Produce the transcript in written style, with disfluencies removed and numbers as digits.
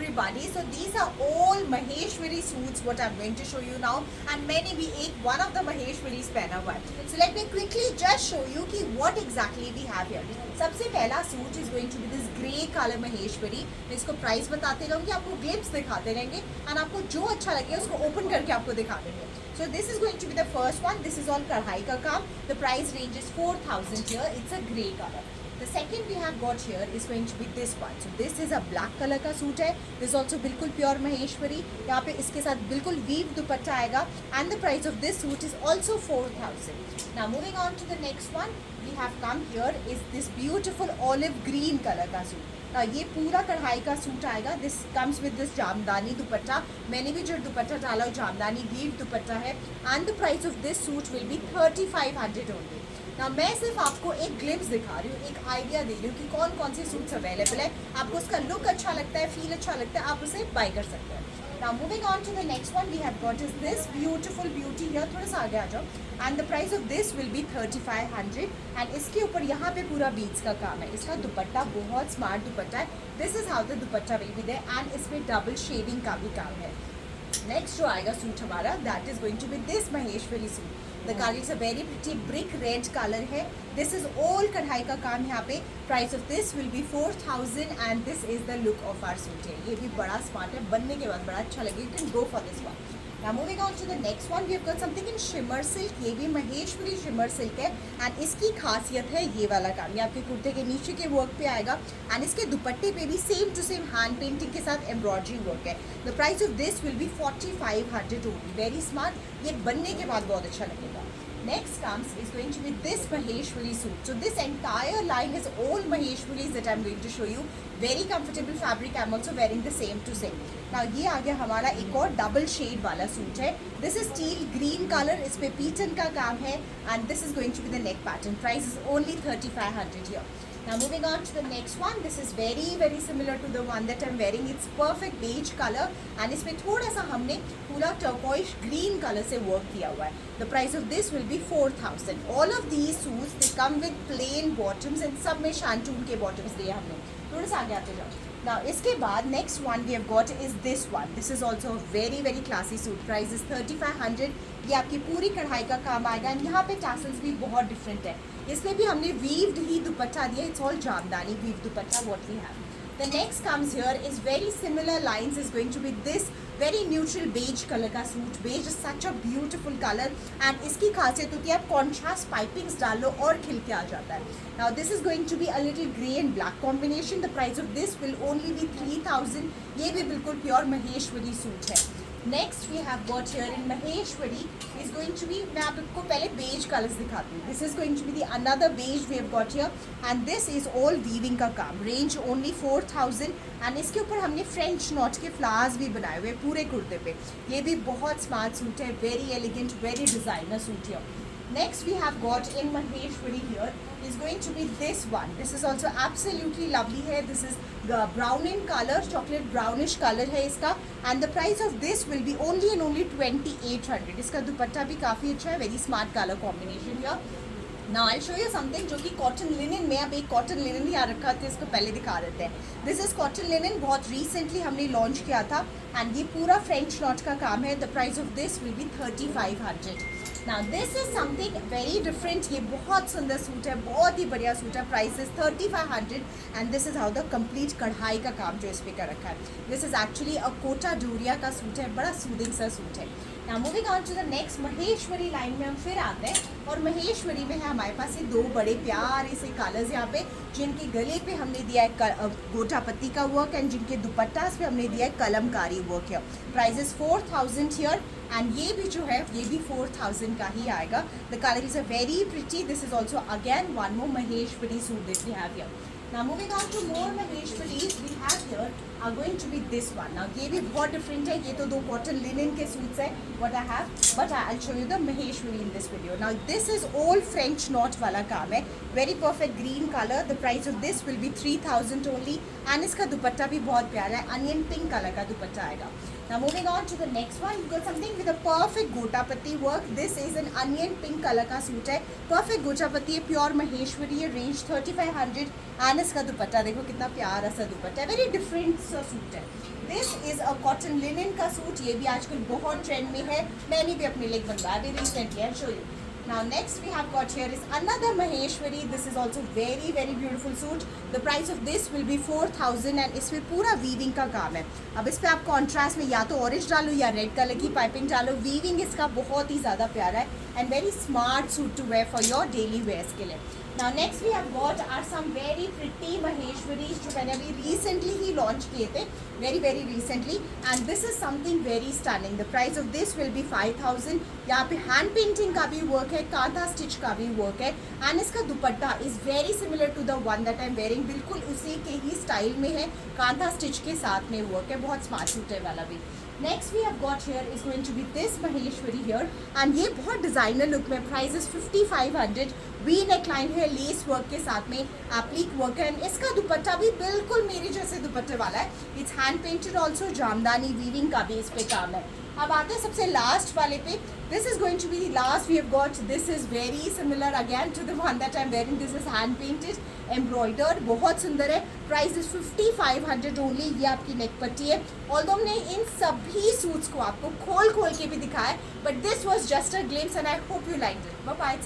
everybody. So these are all Maheshwari suits what I'm going to show you now, and मैंने भी एक one of the Maheshwaris पहना हुआ है. So let me quickly just show you कि what exactly we have here. सबसे पहला suit is going to be this grey color Maheshwari. मैं इसको प्राइस बताते रहूँगी, आपको ग्लिम्स दिखाते रहेंगे and आपको जो अच्छा लगे उसको ओपन करके आपको दिखा देंगे. So this is going to be the first one. This is all कढ़ाई का काम. The price range is 4,000 here. It's a grey color. The second we have got here is going to be this one. So this is a black color का suit है. This is also बिल्कुल pure Maheshwari. यहाँ पे इसके साथ बिल्कुल weave दुपट्टा आएगा. And the price of this suit is also 4,000. Now moving on to the next one, we have come here is this beautiful olive green color का suit. ये पूरा कढ़ाई का सूट आएगा. This comes with this jamdani दुपट्टा. मैंने भी जो दुपट्टा डाला है जामदानी वीव दुपट्टा है. And the price of this suit will be 3,500 only. ना मैं सिर्फ आपको एक ग्लिम्स दिखा रही हूँ, एक आइडिया दे रही हूँ कि कौन कौन से सूट्स अवेलेबल है. आपको उसका लुक अच्छा लगता है, फील अच्छा लगता है, आप उसे बाय कर सकते हैं. Now moving on to the next one we have got is this beautiful beauty here. थोड़ा सा आगे आ जाओ. And the price of this will be 3,500. And इसके ऊपर यहाँ पे पूरा बीट्स का काम है. इसका दुपट्टा बहुत स्मार्ट दुपट्टा है. This is how the dupatta will be there. And इसमें डबल शेडिंग का भी काम है. नेक्स्ट जो आएगा सूट हमारा that is going to be this Maheshwari suit. The colour is a very pretty brick red colour है. दिस इज ऑल कढ़ाई का काम यहाँ पे. Price of this will be 4,000 and this is the look of our suit है. ये भी बड़ा स्मार्ट है, बनने के बाद बड़ा अच्छा लगे. You can go for this one. Now moving on to the next one, we have got something in shimmer silk. ये भी महेश्वरी shimmer silk है and इसकी खासियत है ये वाला काम. ये आपके कुर्ते के नीचे के वर्क पे आएगा and इसके दुपट्टे पे भी same to same hand painting के साथ एम्ब्रॉयडरी वर्क है. The price of this will be 4,500 only. Very smart. ये बनने के बाद बहुत अच्छा लगेगा. Next comes is going to be this Maheshwari suit. So this entire line is all Maheshwaris that I'm going to show you. Very comfortable fabric. I'm also wearing the same to same. Now ये आ गया हमारा एक और double shade वाला suit है. This is teal green color. इस पे Peyton का काम है and this is going to be the neck pattern. Price is only 3,500 here. Now moving on to the next one, this is very similar to the one that I'm wearing. It's perfect beige color and इसमें थोड़ा सा हमने पूरा turquoise green color से work किया हुआ है. The price of this will be 4,000. All of these suits they come with plain bottoms and सब में shantoon के bottoms दिए हमने. थोड़ा सा आगे आते जाओ. Now इसके बाद next one we have got is this one. This is also a very classy suit. Price is 3,500. ये आपकी पूरी कढ़ाई का काम आएगा एंड यहाँ पे टैसल्स भी बहुत डिफरेंट है. इसमें भी हमने वीव्ड ही दुपट्टा दिया. It's all jamdani weave dupatta what we have. The next comes here is very similar lines is going to be this very neutral beige color का suit. Beige is such a beautiful color and इसकी खासियत होती है आप contrast pipings डाल लो और खिल के आ जाता है. Now this is going to be a little grey and black combination. The price of this will only be 3,000. ये भी बिल्कुल प्योर महेश्वरी सूट है. Next we have got here in Maheshwari is going to be, मैं आपको पहले beige colours दिखाती हूँ. This is going to be the another beige we have got here and this is all weaving का काम. Range only 4,000 and इसके ऊपर हमने फ्रेंच नॉट के फ्लावर्स भी बनाए हुए पूरे कुर्ते पे. ये भी बहुत स्मार्ट सूट है. Very elegant very designer suit है. Next we have got in Maheshwari here is going to be this one. This is also absolutely lovely है. This is brown in color, chocolate brownish color है इसका and the price of this will be only and only 2,800. इसका दुपट्टा भी काफ़ी अच्छा है. Very smart color combination here. Now I'll show you something जो कि कॉटन लिनन में, अब एक कॉटन लिनन ही आ रखा था, इसको पहले दिखा देते हैं. This is cotton linen. बहुत रिसेंटली हमने लॉन्च किया था एंड ये पूरा फ्रेंच नॉट का काम है. The price of this will B 3,500. Now this is something very different. ये बहुत सुंदर सूट है, बहुत ही बढ़िया सूट है. Price is 3,500 and this is how the complete कढ़ाई का काम जो इस पे कर रखा है. दिस इज एक्चुअली अ कोटा डोरिया का सूट है. बड़ा सूदिंग सा सूट है. Now moving on to the next Maheshwari line में हम फिर आते हैं और महेश्वरी में है हमारे पास ये दो बड़े प्यारे से कलर्स यहाँ पे, जिनके गले पे हमने दिया है गोटा पत्ती का वर्क एंड जिनके दुपट्टास पे हमने दिया है कलमकारी वर्क है. प्राइस इज 4,000 हियर एंड ये भी जो है ये भी 4,000 का ही आएगा. The colour is a very pretty. This is also again one more Maheshwari suit this we have here. Now moving on to more Maheshwaris we have here are going to be this one. Now ये भी बहुत different है. ये तो दो cotton linen के suits है what I have, but I'll show you the Maheshwari in this video. Now this is all French knot वाला काम है. Very perfect green color. The price of this will be 3,000 only and इसका दुपट्टा भी बहुत प्यारा है. Onion pink color का दुपट्टा आएगा. Now moving on to the next one, you've got something with a perfect gota patti work. This is an onion pink color का suit है. Perfect gota patti है, प्योर महेश्वरी है. रेंज 3,500 एंड इसका दुपट्टा देखो कितना प्यारा सा दुपट्टा है. वेरी डिफरेंट सा सूट है. This is a cotton linen का सूट. ये भी आजकल बहुत ट्रेंड में है. मैंने भी अपने लिए बनवाया अभी recently. I show you. Now next we have got here is another Maheshwari. This is also very very beautiful suit. The price of this will be 4,000 and इसमें पूरा weaving का काम है. अब इस पे आप contrast में या तो orange डालो या red कलर की पाइपिंग डालो. Weaving इसका बहुत ही ज़्यादा प्यारा है and very smart suit to wear for your daily wears के लिए. Now next we have got are some very pretty Maheshwaris जो मैंने अभी recently ही launch किए थे, very recently, and this is something very stunning. The price of this will be 5,000. यहाँ पे hand painting का भी work है, कांथा स्टिच का भी वर्क है एंड इसका dupatta is very similar to the one that I am wearing. बिल्कुल उसी के ही स्टाइल में है, कांथा स्टिच के साथ में वर्क है. बहुत स्मार्ट सूट है वाला भी. Next we have got here is going to be this Maheshwari here and ये बहुत डिजाइनर लुक में. Price is 5,500. V neck line है, लेस वर्क के साथ में एप्लिक वर्क है. इसका दुपट्टा भी बिल्कुल मेरे जैसे दुपट्टे वाला है. It's hand painted also. Jamdani weaving का भी इस पे काम है. अब आते हैं सबसे लास्ट वाले पे. This is going to be last we have got. This is very similar again to the one that I am wearing. This is hand painted embroidered. बहुत सुंदर है. Price is 5,500 only. ये आपकी नेक पट्टी है. ऑल्दो हमने इन सभी सूट्स को आपको खोल के भी दिखाया, but this was just a glimpse and I hope you like it. Bye bye.